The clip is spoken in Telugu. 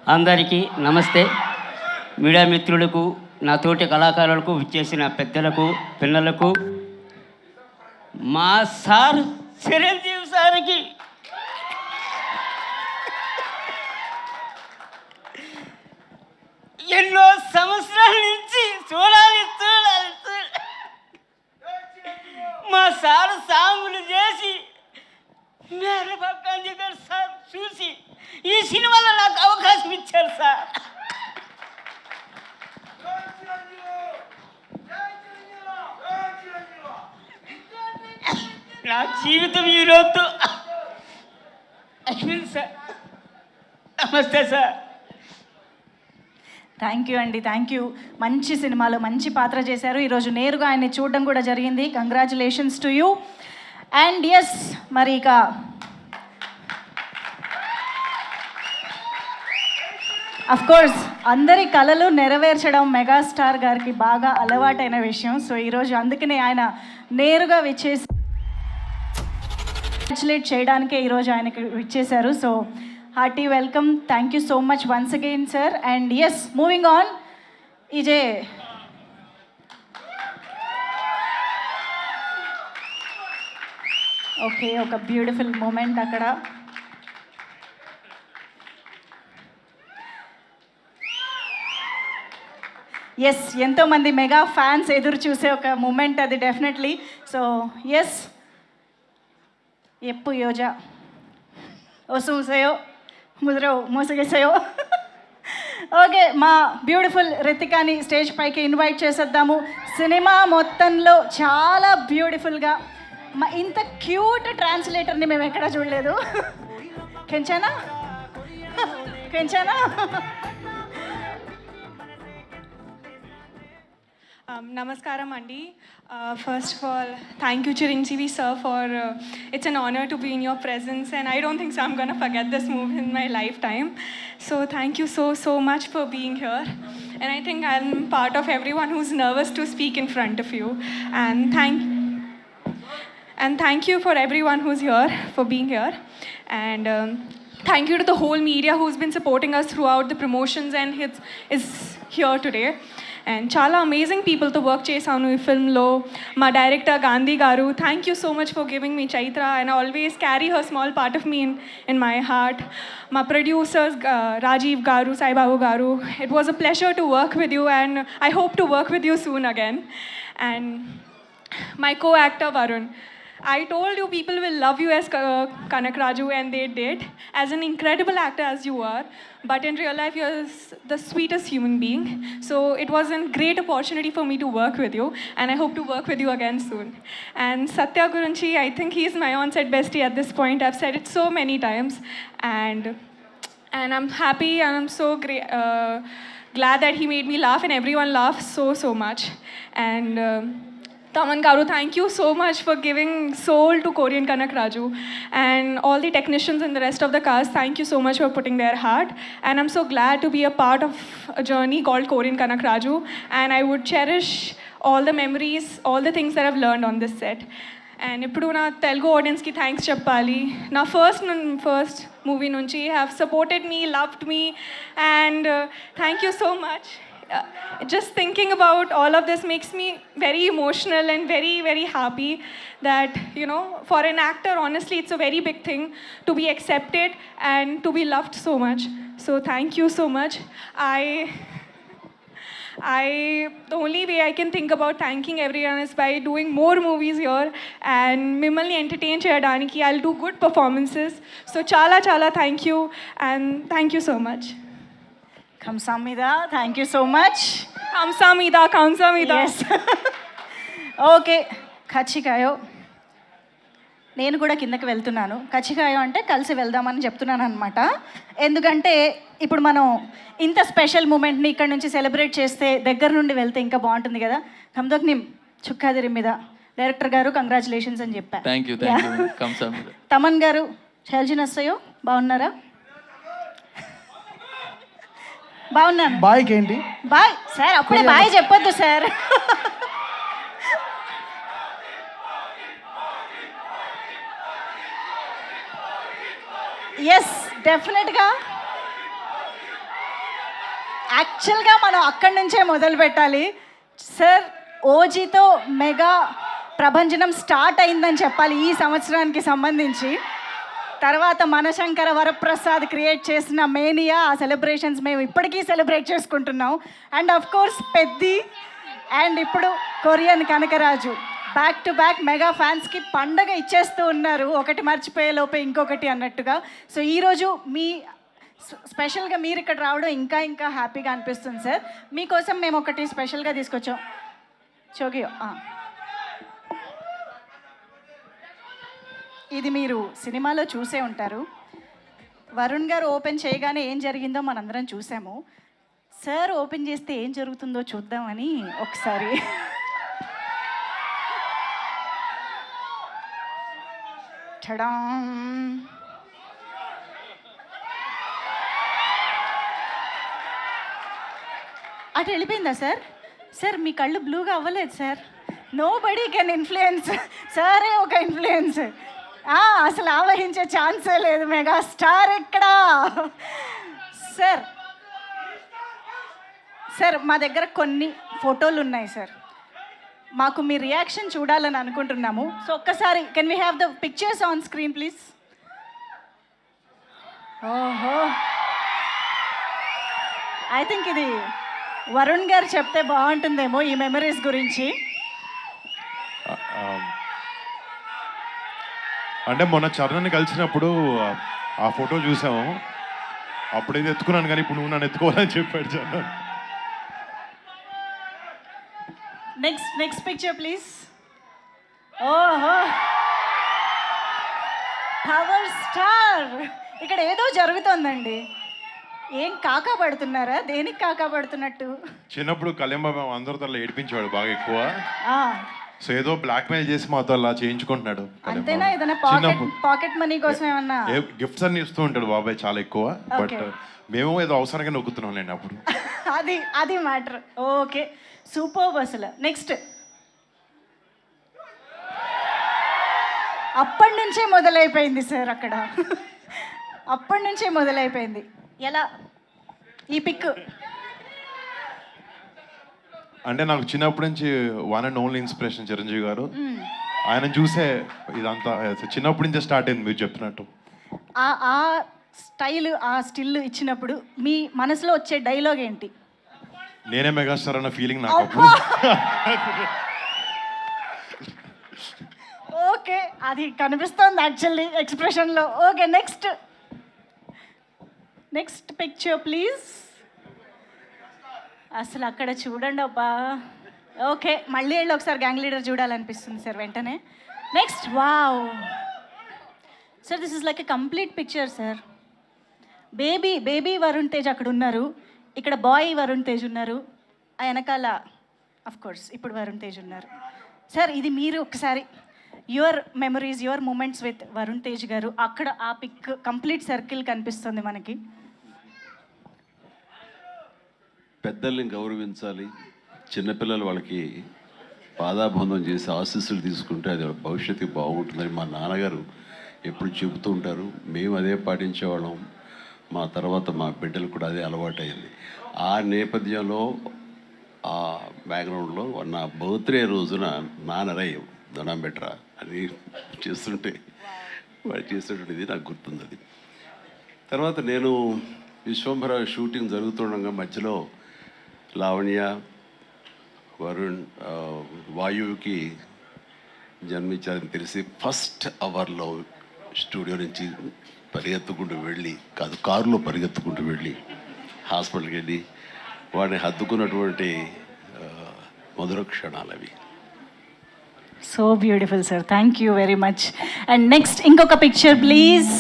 అందరికీ నమస్తే. మీడియా మిత్రులకు, నా తోటి కళాకారులకు, విచ్చేసిన పెద్దలకు, పిల్లలకు, మా సార్ చిరంజీవి సార్కి ఎన్నో సంవత్సరాల నుంచి చూడాలి చూడాలి మా సార్ సాంగులు చేసి మేర పక్కాంజీ గారు సార్ చూసి ఈ సినిమాలో నాకు అవకాశం ఇచ్చారు సార్. నా జీవితం ఈరోజు అయిపోయింది సార్. నమస్తే సార్. థ్యాంక్ యూ అండి, థ్యాంక్ యూ. మంచి సినిమాలో మంచి పాత్ర చేశారు. ఈరోజు నేరుగా ఆయన్ని చూడడం కూడా జరిగింది. Congratulations to you. And yes, మరి ఇక కోర్స్ అందరి కళలు నెరవేర్చడం మెగాస్టార్ గారికి బాగా అలవాటైన విషయం. సో ఈరోజు అందుకనే ఆయన నేరుగా విచ్చేసి కంగ్రాచులేట్ చేయడానికే ఈరోజు ఆయనకి విచ్చేశారు. So hearty welcome. Thank you so much once again sir. And yes, moving on. ఇజే ఓకే, ఒక బ్యూటిఫుల్ మూమెంట్ అక్కడ. ఎస్, ఎంతోమంది మెగా ఫ్యాన్స్ ఎదురు చూసే ఒక మూమెంట్ అది డెఫినెట్లీ. సో ఎస్, ఎప్పు యోజా వసూసయో ముద్రో మోసగేసాయో. ఓకే, మా బ్యూటిఫుల్ రితికాని స్టేజ్ పైకి ఇన్వైట్ చేసేద్దాము. సినిమా మొత్తంలో చాలా బ్యూటిఫుల్గా ఇంత క్యూట్ ట్రాన్స్లేటర్ని మేము ఎక్కడా చూడలేదు. కెంచానా కెంచానా. Namaskaram Andi. First of all, thank you Chiranjeevi sir for it's an honor to be in your presence, and I don't think so I'm going to forget this movie in my lifetime. So thank you so much for being here, and I think I'm part of everyone who's nervous to speak in front of you, and thank you for everyone who's here for being here, and thank you to the whole media who's been supporting us throughout the promotions and is here today. And చాలా అమేజింగ్ పీపుల్తో వర్క్ చేశాను ఈ ఫిల్మ్లో. మా డైరెక్టర్ గాంధీ గారు, thank you so much for giving me Chaitra, and always carry her small part of me in my heart. మా ప్రొడ్యూసర్స్ రాజీవ్ గారు, సాయిబాబు గారు, it was a pleasure to work with you, and I hope to work with you soon again. And my co actor Varun, I told you people will love you as Kanak Raju, and they did. As an incredible actor as you are, but in real life you're the sweetest human being. So it was a great opportunity for me to work with you, and I hope to work with you again soon. And Satya Gurunchi, I think he's my on-set bestie at this point. I've said it so many times, and I'm happy, and I'm so glad that he made me laugh, and everyone laughed so much. And Taman Garu, thank you so much for giving soul to Korean Kanak Raju, and all the technicians and the rest of the cast, thank you so much for putting their heart, and I'm so glad to be a part of a journey called Korean Kanak Raju, and I would cherish all the memories, all the things that I've learned on this set. And ఇప్పుడు నా తెలుగు ఆడియన్స్కి థ్యాంక్స్ చెప్పాలి. నా ఫస్ట్ మూవీ నుంచి have supported me, loved me, and thank you so much. Just thinking about all of this makes me very emotional and very happy that, you know, for an actor, honestly, it's a very big thing to be accepted and to be loved so much. So thank you so much. The only way I can think about thanking everyone is by doing more movies here and mimmalni entertain cheyadaniki. I'll do good performances. So chala thank you, and thank you so much. Kamsamida, thank you so much. Kamsamida. Yes. Okay, కచ్చికాయో. నేను కూడా కిందకి వెళ్తున్నాను. కచ్చికాయో అంటే కలిసి వెళ్దామని చెప్తున్నాను అనమాట. ఎందుకంటే ఇప్పుడు మనం ఇంత స్పెషల్ మూమెంట్ని ఇక్కడ నుంచి సెలబ్రేట్ చేస్తే, దగ్గర నుండి వెళ్తే ఇంకా బాగుంటుంది కదా. కమ్దోక్ నిమ్ చుక్కాదిరి మీద డైరెక్టర్ గారు కంగ్రాచులేషన్స్ అని చెప్పారు. Thank you. తమన్ గారు, షెల్జిన్ వస్తాయో, బాగున్నారా? బాగున్నాను. బాయ్ ఏంటి బాయ్ సార్, అప్పుడే బాయ్ చెప్పొద్దు సార్. ఎస్, డెఫినెట్గా యాక్చువల్గా మనం అక్కడి నుంచే మొదలు పెట్టాలి సార్. ఓజీతో మెగా ప్రభంజనం స్టార్ట్ అయిందని చెప్పాలి ఈ సంవత్సరానికి సంబంధించి. తర్వాత మనశంకర వరప్రసాద్ క్రియేట్ చేసిన మేనియా, ఆ సెలబ్రేషన్స్ మేము ఇప్పటికీ సెలబ్రేట్ చేసుకుంటున్నాం. And of course Peddi, and ఇప్పుడు కొరియన్ Kanakaraju, back to back mega ఫ్యాన్స్కి పండగ ఇచ్చేస్తూ ఉన్నారు, ఒకటి మర్చిపోయే లోపే ఇంకొకటి అన్నట్టుగా. సో ఈరోజు మీ స్పెషల్గా మీరు ఇక్కడ రావడం ఇంకా ఇంకా హ్యాపీగా అనిపిస్తుంది సార్. మీకోసం మేము ఒకటి స్పెషల్గా తీసుకొచ్చాం. చోగియో, ఇది మీరు సినిమాలో చూసే ఉంటారు. వరుణ్ గారు ఓపెన్ చేయగానే ఏం జరిగిందో మనందరం చూసాము. సార్ ఓపెన్ చేస్తే ఏం జరుగుతుందో చూద్దామని ఒకసారి. టడా! అటు వెళ్ళిపోయిందా సార్? సార్ మీ కళ్ళు బ్లూగా అవ్వలేదు sir. Nobody can influence, సారే ఒక ఇన్ఫ్లుయెన్స్. అసలు ఆవహించే ఛాన్సే లేదు. మెగా స్టార్ ఎక్కడా సార్? సార్ మా దగ్గర కొన్ని ఫోటోలు ఉన్నాయి సార్, మాకు మీ రియాక్షన్ చూడాలని అనుకుంటున్నాము. సో ఒక్కసారి can we have the pictures on screen please? ఓహో, ఐ థింక్ ఇది వరుణ్ గారు చెప్తే బాగుంటుందేమో ఈ మెమరీస్ గురించి. అంటే మొన్న చరణ్ని కలిసినప్పుడు ఆ ఫోటో చూసాము, అప్పుడేది ఎత్తుకున్నాను కానీ ఇప్పుడు నువ్వు నన్ను ఎత్తుకోవాలని చెప్పాడు చరణ్. Next picture please. ఓహో, పవర్ స్టార్, ఇక్కడ ఏదో జరుగుతోందండి. ఏం కాకా పడుతున్నారా? దేనికి కాకా పడుతున్నట్టు? చిన్నప్పుడు కళ్యాణ్ బాబు అందరితో అలా ఏడిపించేవాడు బాగా ఎక్కువ. ఆ, సో ఏదో బ్లాక్మెయిల్ చేసి మాతో అలా చేయించుకుంటున్నాడు. అంతేనా? ఏదైనా పాకెట్ మనీ కోసం ఏమన్నా గిఫ్ట్స్ అన్ని ఇస్తూ ఉంటాడు బాబాయ్ చాలా ఎక్కువ. బట్ మేము ఏదో అవసరంగా నొక్కుతున్నాం నేను అప్పుడు. అది మ్యాటర్. Okay, super. అసలు నెక్స్ట్ అప్పటి నుంచే మొదలైపోయింది సార్ అక్కడ. అప్పటి నుంచే మొదలైపోయింది. ఎలా ఈ పిక్? అంటే నాకు చిన్నప్పటి నుంచి one and only inspiration Chiranjeevi గారు. ఆయన చూసే ఇదంతా చిన్నప్పటి నుంచే స్టార్ట్ అయింది మీరు చెప్పినట్టు. ఆ స్టైల్, ఆ స్టిల్ ఇచ్చినప్పుడు మీ మనసులో వచ్చే డైలాగ్ ఏంటి? నేనే మెగాస్టార్ అన్న ఫీలింగ్ నాకు అప్పుడు. ఓకే, అది కనిపిస్తోంది యాక్చువల్లీ ఎక్స్ప్రెషన్లో. Okay, next picture please. అసలు అక్కడ చూడండి అబ్బా. ఓకే, మళ్ళీ వెళ్ళి ఒకసారి గ్యాంగ్ లీడర్ చూడాలనిపిస్తుంది సార్ వెంటనే. Next, wow sir, this is like a complete picture sir. Baby Varun Tej అక్కడ ఉన్నారు, ఇక్కడ బాయ్ వరుణ్ తేజ్ ఉన్నారు, ఆ వెనకాల అఫ్ కోర్స్ ఇప్పుడు వరుణ్ తేజ్ ఉన్నారు. సార్ ఇది మీరు ఒకసారి your memories, your moments with Varun Tej గారు. అక్కడ ఆ పిక్ కంప్లీట్ సర్కిల్ కనిపిస్తుంది మనకి. పెద్దల్ని గౌరవించాలి, చిన్నపిల్లలు వాళ్ళకి పాదాబంధం చేసి ఆశీస్సులు తీసుకుంటే అది భవిష్యత్తుకి బాగుంటుందని మా నాన్నగారు ఎప్పుడు చెబుతూ ఉంటారు. మేము అదే పాటించేవాళ్ళం, మా తర్వాత మా బిడ్డలు కూడా అదే అలవాటైంది. ఆ నేపథ్యంలో ఆ బ్యాక్గ్రౌండ్లో నా బర్త్డే రోజున నాన్నరై దండం బెట్రా అని చేస్తుంటే వాడు చేసేటువంటిది నాకు గుర్తుంది. అది తర్వాత నేను విశ్వంభర షూటింగ్ జరుగుతుండగా మధ్యలో లావణ్య, వరుణ్, వాయువుకి జన్మించారని తెలిసి ఫస్ట్ అవర్లో స్టూడియో నుంచి పరిగెత్తుకుంటూ వెళ్ళి, కారులో పరిగెత్తుకుంటూ వెళ్ళి హాస్పిటల్కి వెళ్ళి వాడిని హత్తుకున్నటువంటి మధుర క్షణాలు అవి. So beautiful sir, thank you very much. And next ఇంకొక పిక్చర్ ప్లీజ్.